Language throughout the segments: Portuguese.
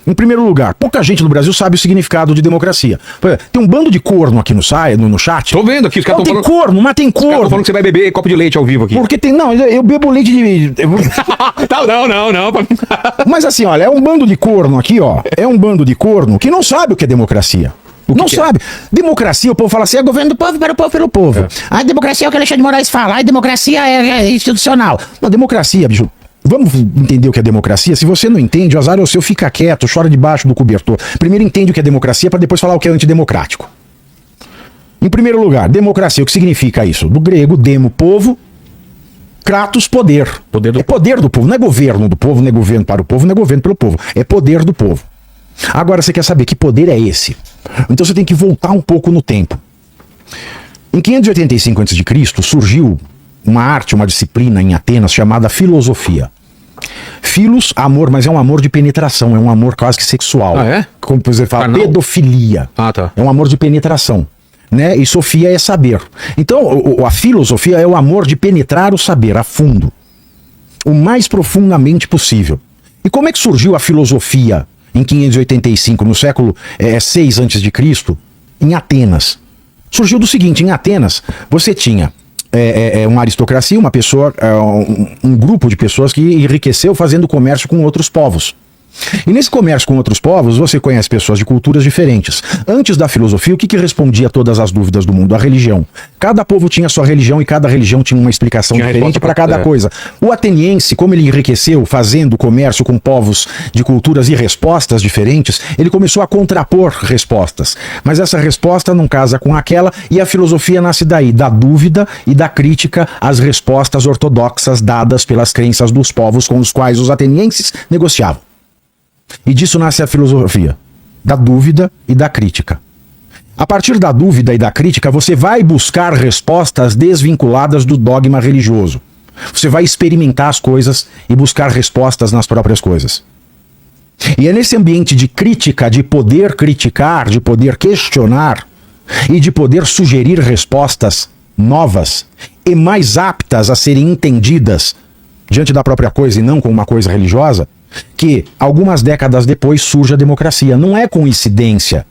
Em primeiro lugar, pouca gente no Brasil sabe o significado de democracia. Tem um bando de corno aqui no chat. Tô vendo aqui, os caras estão falando... corno, mas tem corno. Os caras falando que você vai beber copo de leite ao vivo aqui. Porque tem... Não, eu bebo leite de... não. Mas assim, olha, é um bando de corno aqui, ó. É um bando de corno que não sabe o que é democracia. Não sabe. Democracia, o povo fala assim, é governo do povo, para o povo, pelo povo. É. A democracia é o que Alexandre de Moraes fala. A democracia é institucional. Não, democracia, bicho... Vamos entender o que é democracia? Se você não entende, o azar é o seu, fica quieto, chora debaixo do cobertor. Primeiro entende o que é democracia para depois falar o que é antidemocrático. Em primeiro lugar, democracia, o que significa isso? Do grego, demo, povo, kratos, poder. É poder do povo, não é governo do povo, não é governo para o povo, não é governo pelo povo. É poder do povo. Agora você quer saber que poder é esse? Então você tem que voltar um pouco no tempo. Em 585 a.C. surgiu uma arte, uma disciplina em Atenas chamada filosofia. Filos, amor, mas é um amor de penetração, é um amor quase que sexual. Ah, é? Como você fala, pedofilia. Ah, tá. É um amor de penetração, né? E sofia é saber. Então, a filosofia é o amor de penetrar o saber a fundo, o mais profundamente possível. E como é que surgiu a filosofia em 585, no século 6 a.C., em Atenas? Surgiu do seguinte, em Atenas, você tinha... uma aristocracia, uma pessoa, um grupo de pessoas que enriqueceu fazendo comércio com outros povos. E nesse comércio com outros povos, você conhece pessoas de culturas diferentes. Antes da filosofia, o que respondia a todas as dúvidas do mundo? A religião. Cada povo tinha sua religião e cada religião tinha uma explicação diferente para cada coisa. O ateniense, como ele enriqueceu fazendo comércio com povos de culturas e respostas diferentes, ele começou a contrapor respostas. Mas essa resposta não casa com aquela, e a filosofia nasce daí, da dúvida e da crítica às respostas ortodoxas dadas pelas crenças dos povos com os quais os atenienses negociavam. E disso nasce a filosofia, da dúvida e da crítica. A partir da dúvida e da crítica, você vai buscar respostas desvinculadas do dogma religioso. Você vai experimentar as coisas e buscar respostas nas próprias coisas. E é nesse ambiente de crítica, de poder criticar, de poder questionar e de poder sugerir respostas novas e mais aptas a serem entendidas diante da própria coisa e não como uma coisa religiosa, que algumas décadas depois surge a democracia. Não é coincidência.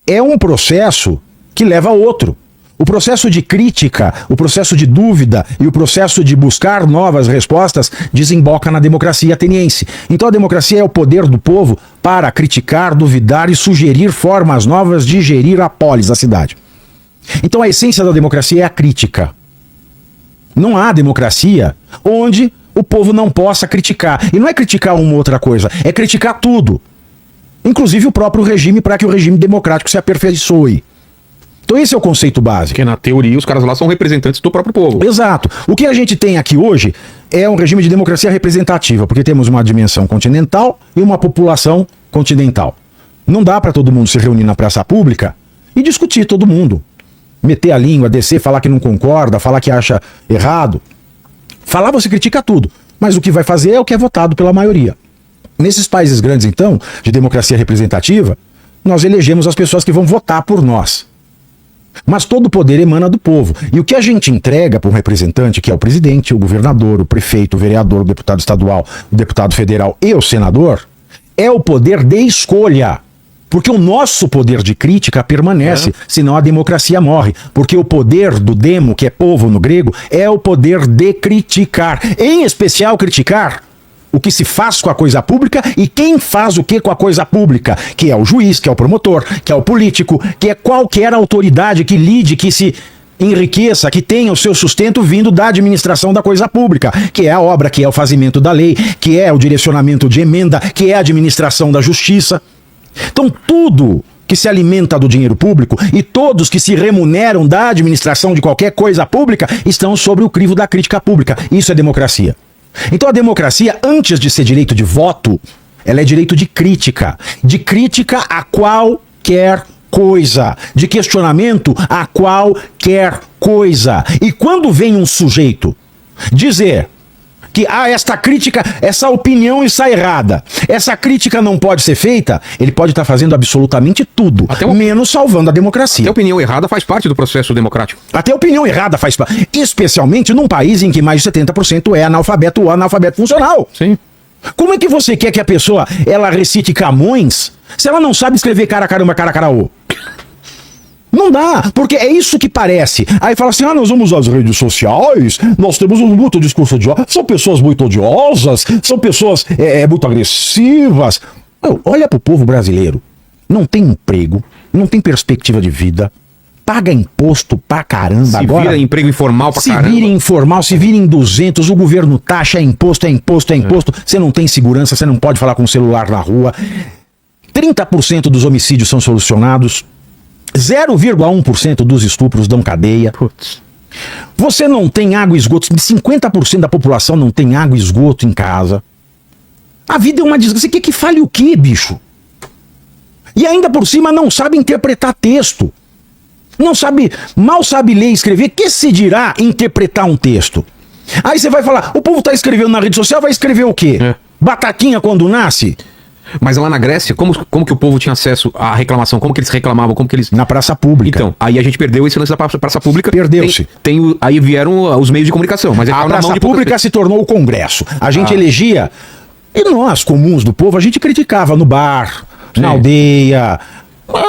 É um processo que leva a outro. O processo de crítica, o processo de dúvida e o processo de buscar novas respostas desemboca na democracia ateniense. Então a democracia é o poder do povo para criticar, duvidar e sugerir formas novas de gerir a polis, a cidade. Então a essência da democracia é a crítica. Não há democracia onde o povo não possa criticar. E não é criticar uma ou outra coisa, é criticar tudo. Inclusive o próprio regime, para que o regime democrático se aperfeiçoe. Então esse é o conceito básico. Porque na teoria os caras lá são representantes do próprio povo. Exato. O que a gente tem aqui hoje é um regime de democracia representativa, porque temos uma dimensão continental e uma população continental. Não dá para todo mundo se reunir na praça pública e discutir todo mundo. Meter a língua, descer, falar que não concorda, falar que acha errado. Falar você critica tudo, mas o que vai fazer é o que é votado pela maioria. Nesses países grandes, então, de democracia representativa, nós elegemos as pessoas que vão votar por nós. Mas todo o poder emana do povo. E o que a gente entrega para um representante, que é o presidente, o governador, o prefeito, o vereador, o deputado estadual, o deputado federal e o senador, é o poder de escolha. Porque o nosso poder de crítica permanece, senão a democracia morre. Porque o poder do demo, que é povo no grego, é o poder de criticar. Em especial criticar o que se faz com a coisa pública e quem faz o que com a coisa pública. Que é o juiz, que é o promotor, que é o político, que é qualquer autoridade que lide, que se enriqueça, que tenha o seu sustento vindo da administração da coisa pública. Que é a obra, que é o fazimento da lei, que é o direcionamento de emenda, que é a administração da justiça. Então tudo que se alimenta do dinheiro público e todos que se remuneram da administração de qualquer coisa pública estão sobre o crivo da crítica pública. Isso é democracia. Então a democracia, antes de ser direito de voto, ela é direito de crítica a qualquer coisa, de questionamento a qualquer coisa. E quando vem um sujeito dizer que esta crítica, essa opinião está errada, essa crítica não pode ser feita, ele pode estar fazendo absolutamente tudo, menos salvando a democracia. Até a opinião errada faz parte do processo democrático. Até a opinião errada faz parte, especialmente num país em que mais de 70% é analfabeto ou analfabeto funcional. Sim. Como é que você quer que a pessoa, ela recite Camões, se ela não sabe escrever cara, caramba, cara, caraô? Não dá, porque é isso que parece. Aí fala assim, nós vamos às redes sociais, nós temos um muito discurso odioso, são pessoas muito odiosas, são pessoas muito agressivas. Olha pro povo brasileiro, não tem emprego, não tem perspectiva de vida, paga imposto pra caramba. Se agora vira emprego informal pra caramba. Se vira informal, se vira em 200, o governo taxa, é imposto. Você não tem segurança, você não pode falar com o celular na rua. 30% dos homicídios são solucionados. 0,1% dos estupros dão cadeia. Putz. Você não tem água e esgoto. 50% da população não tem água e esgoto em casa. A vida é uma desgraça. Você quer que fale o quê, bicho? E ainda por cima não sabe interpretar texto. Não sabe, mal sabe ler e escrever. Que se dirá interpretar um texto? Aí você vai falar, o povo tá escrevendo na rede social, vai escrever o quê? Batatinha quando nasce? Mas lá na Grécia, como que o povo tinha acesso à reclamação? Como que eles reclamavam? Como que eles... Na praça pública. Então, aí a gente perdeu esse lance da praça pública. Perdeu-se. Aí vieram os meios de comunicação. Mas a praça pública se tornou o Congresso. A gente elegia... E nós, comuns do povo, a gente criticava no bar, na aldeia...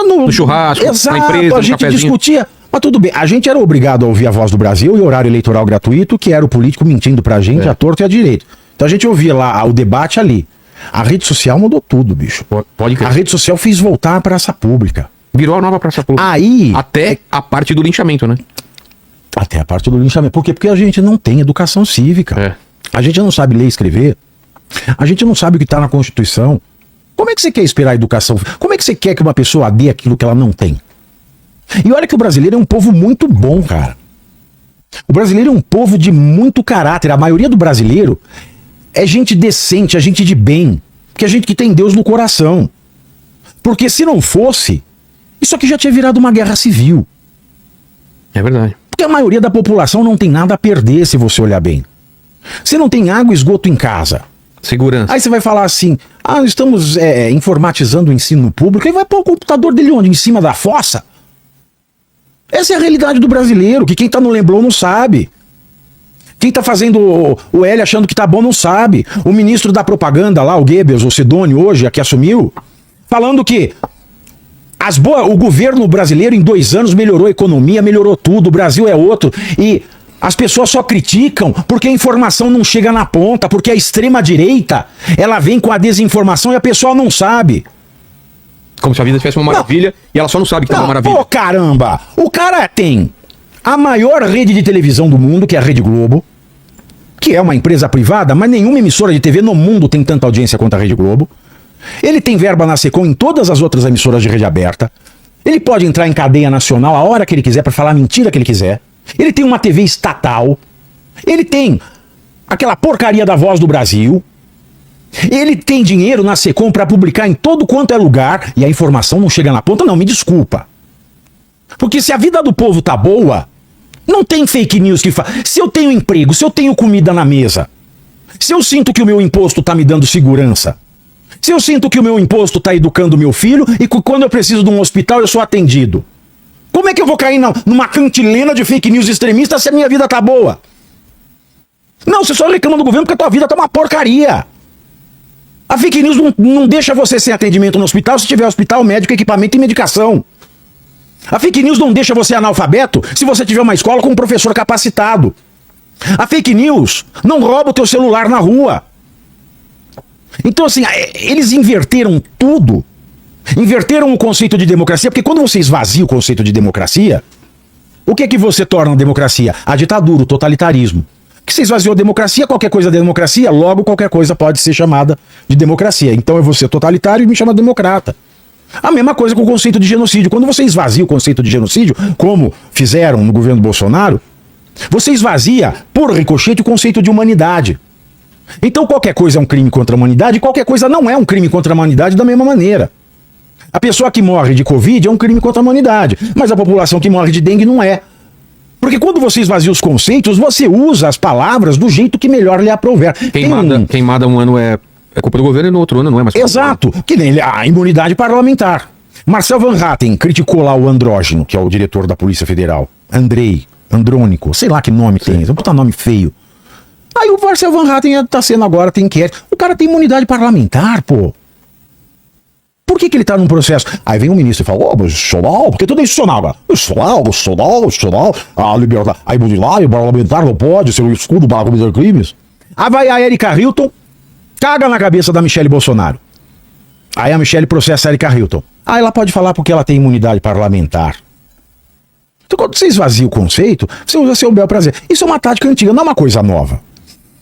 No churrasco, exato, na empresa, a gente discutia... Mas tudo bem, a gente era obrigado a ouvir a Voz do Brasil e horário eleitoral gratuito, que era o político mentindo pra gente, a torto e a direito. Então a gente ouvia lá o debate ali. A rede social mudou tudo, bicho. Pode crer. A rede social fez voltar a praça pública. Virou a nova praça pública. Aí... Até a parte do linchamento, né? Até a parte do linchamento. Por quê? Porque a gente não tem educação cívica. A gente não sabe ler e escrever. A gente não sabe o que está na Constituição. Como é que você quer esperar a educação? Como é que você quer que uma pessoa dê aquilo que ela não tem? E olha que o brasileiro é um povo muito bom, cara. O brasileiro é um povo de muito caráter. A maioria do brasileiro é gente decente, é gente de bem. Que é gente que tem Deus no coração. Porque se não fosse, isso aqui já tinha virado uma guerra civil. É verdade. Porque a maioria da população não tem nada a perder, se você olhar bem. Você não tem água e esgoto em casa. Segurança. Aí você vai falar assim, estamos informatizando o ensino público, e vai pôr o computador dele onde? Em cima da fossa? Essa é a realidade do brasileiro, que quem tá no Leblon não sabe. Quem tá fazendo o L achando que tá bom não sabe. O ministro da propaganda lá, o Goebbels, o Sidônio, hoje, que assumiu, falando que o governo brasileiro em 2 anos melhorou a economia, melhorou tudo, o Brasil é outro, e as pessoas só criticam porque a informação não chega na ponta, porque a extrema-direita, ela vem com a desinformação e a pessoa não sabe. Como se a vida tivesse uma maravilha e ela só não sabe que tá uma maravilha. Pô, caramba! O cara tem a maior rede de televisão do mundo, que é a Rede Globo, que é uma empresa privada, mas nenhuma emissora de TV no mundo tem tanta audiência quanto a Rede Globo. Ele tem verba na Secom em todas as outras emissoras de rede aberta. Ele pode entrar em cadeia nacional a hora que ele quiser para falar a mentira que ele quiser. Ele tem uma TV estatal. Ele tem aquela porcaria da Voz do Brasil. Ele tem dinheiro na Secom para publicar em todo quanto é lugar e a informação não chega na ponta. Não, me desculpa. Porque se a vida do povo tá boa, não tem fake news que faz. Se eu tenho emprego, se eu tenho comida na mesa, se eu sinto que o meu imposto tá me dando segurança, se eu sinto que o meu imposto tá educando o meu filho e que quando eu preciso de um hospital eu sou atendido, como é que eu vou cair numa cantilena de fake news extremistas se a minha vida tá boa? Não, você só reclama do governo porque a tua vida tá uma porcaria. A fake news não deixa você sem atendimento no hospital se tiver hospital, médico, equipamento e medicação. A fake news não deixa você analfabeto se você tiver uma escola com um professor capacitado. A fake news não rouba o teu celular na rua. Então, assim, eles inverteram tudo. Inverteram o conceito de democracia, porque quando você esvazia o conceito de democracia, o que é que você torna a democracia? A ditadura, o totalitarismo. Que você esvaziou a democracia, qualquer coisa é democracia, logo qualquer coisa pode ser chamada de democracia. Então eu vou ser totalitário e me chama democrata. A mesma coisa com o conceito de genocídio. Quando você esvazia o conceito de genocídio, como fizeram no governo Bolsonaro, você esvazia, por ricochete, o conceito de humanidade. Então qualquer coisa é um crime contra a humanidade e qualquer coisa não é um crime contra a humanidade da mesma maneira. A pessoa que morre de Covid é um crime contra a humanidade, mas a população que morre de dengue não é. Porque quando você esvazia os conceitos, você usa as palavras do jeito que melhor lhe aprouver. Queimada um ano é culpa do governo e no outro ano não é mais culpa. Exato, que nem a imunidade parlamentar. Marcel Van Hatten criticou lá o Andrógeno, que é o diretor da Polícia Federal. Andrônico, sei lá que nome tem, é um puta nome feio. Aí o Marcel Van Hatten tá sendo agora, tem inquérito. O cara tem imunidade parlamentar, pô. Por que ele tá num processo? Aí vem o ministro e fala, mas institucional, porque tudo é institucional agora. Institucional, a liberdade, a imunidade parlamentar não pode ser um escudo para cometer crimes. Aí vai a Erika Hilton, caga na cabeça da Michelle Bolsonaro. Aí a Michelle processa a Erika Hilton. Aí ela pode falar porque ela tem imunidade parlamentar. Então quando você esvazia o conceito, você usa seu bel prazer. Isso é uma tática antiga, não é uma coisa nova.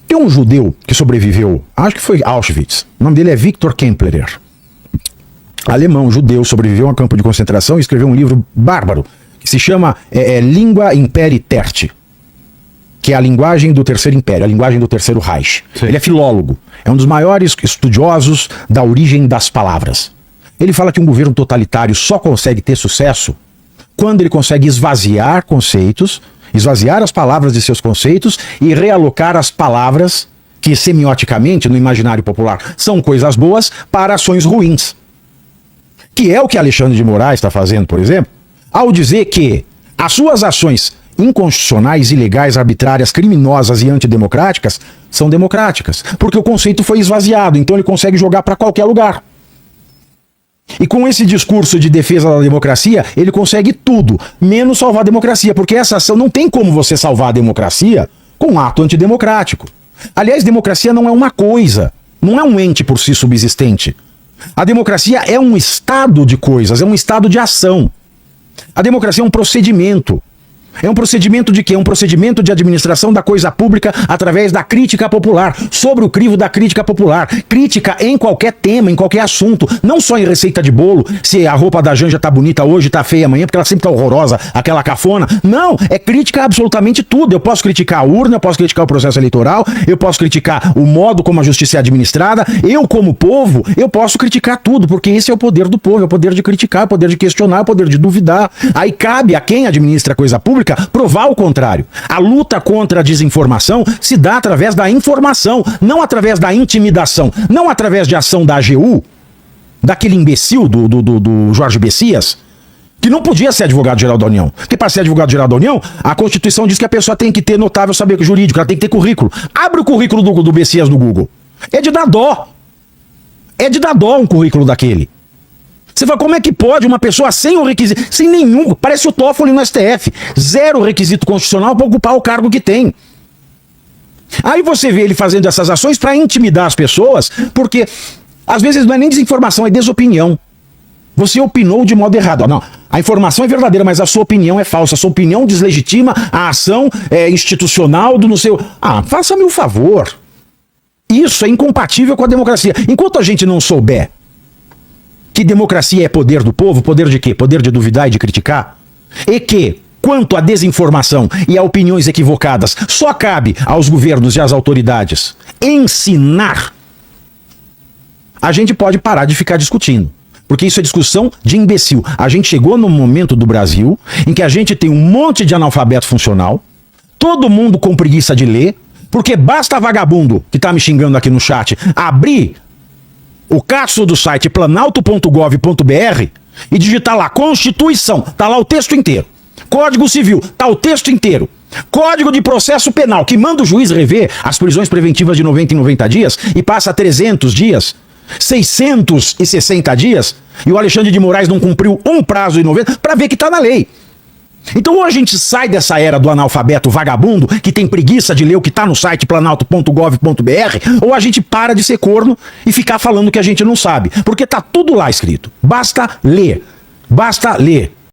Tem um judeu que sobreviveu, acho que foi Auschwitz, o nome dele é Viktor Kemplerer. Alemão, judeu, sobreviveu a um campo de concentração e escreveu um livro bárbaro, que se chama Lingua Imperii Tertii, que é a linguagem do Terceiro Império, a linguagem do Terceiro Reich. Sim. Ele é filólogo, é um dos maiores estudiosos da origem das palavras. Ele fala que um governo totalitário só consegue ter sucesso quando ele consegue esvaziar conceitos, esvaziar as palavras de seus conceitos e realocar as palavras que semioticamente, no imaginário popular, são coisas boas para ações ruins. Que é o que Alexandre de Moraes está fazendo, por exemplo, ao dizer que as suas ações inconstitucionais, ilegais, arbitrárias, criminosas e antidemocráticas são democráticas, porque o conceito foi esvaziado, então ele consegue jogar para qualquer lugar. E com esse discurso de defesa da democracia, ele consegue tudo, menos salvar a democracia, porque essa ação não tem como você salvar a democracia com um ato antidemocrático. Aliás, democracia não é uma coisa, não é um ente por si subsistente. A democracia é um estado de coisas, é um estado de ação. A democracia é um procedimento. É um procedimento de quê? É um procedimento de administração da coisa pública através da crítica popular, sobre o crivo da crítica popular. Crítica em qualquer tema, em qualquer assunto, não só em receita de bolo, se a roupa da Janja tá bonita hoje, tá feia amanhã, porque ela sempre tá horrorosa, aquela cafona. Não, é crítica a absolutamente tudo. Eu posso criticar a urna, eu posso criticar o processo eleitoral, eu posso criticar o modo como a justiça é administrada, eu como povo, eu posso criticar tudo, porque esse é o poder do povo, é o poder de criticar, é o poder de questionar, é o poder de duvidar. Aí cabe a quem administra a coisa pública provar o contrário. A luta contra a desinformação se dá através da informação, não através da intimidação, não através de ação da AGU, daquele imbecil do Jorge Bessias, que não podia ser advogado-geral da União. Porque para ser advogado-geral da União, a Constituição diz que a pessoa tem que ter notável saber jurídico, ela tem que ter currículo. Abre o currículo do Bessias no Google. É de dar dó. É de dar dó um currículo daquele. Você fala, como é que pode uma pessoa sem um requisito, sem nenhum, parece o Toffoli no STF, zero requisito constitucional para ocupar o cargo que tem. Aí você vê ele fazendo essas ações para intimidar as pessoas, porque às vezes não é nem desinformação, é desopinião. Você opinou de modo errado. Não, a informação é verdadeira, mas a sua opinião é falsa. A sua opinião deslegitima a ação institucional do não sei... faça-me um favor. Isso é incompatível com a democracia. Enquanto a gente não souber que democracia é poder do povo, poder de quê? Poder de duvidar e de criticar? E que, quanto à desinformação e a opiniões equivocadas, só cabe aos governos e às autoridades ensinar, a gente pode parar de ficar discutindo. Porque isso é discussão de imbecil. A gente chegou num momento do Brasil em que a gente tem um monte de analfabeto funcional, todo mundo com preguiça de ler, porque basta vagabundo, que tá me xingando aqui no chat, abrir o caso do site planalto.gov.br e digitar lá Constituição, tá lá o texto inteiro. Código Civil, tá o texto inteiro. Código de Processo Penal, que manda o juiz rever as prisões preventivas de 90 em 90 dias e passa 300 dias, 660 dias, e o Alexandre de Moraes não cumpriu um prazo de 90 para ver que tá na lei. Então ou a gente sai dessa era do analfabeto vagabundo, que tem preguiça de ler o que tá no site planalto.gov.br, ou a gente para de ser corno e ficar falando que a gente não sabe. Porque tá tudo lá escrito. Basta ler. Basta ler.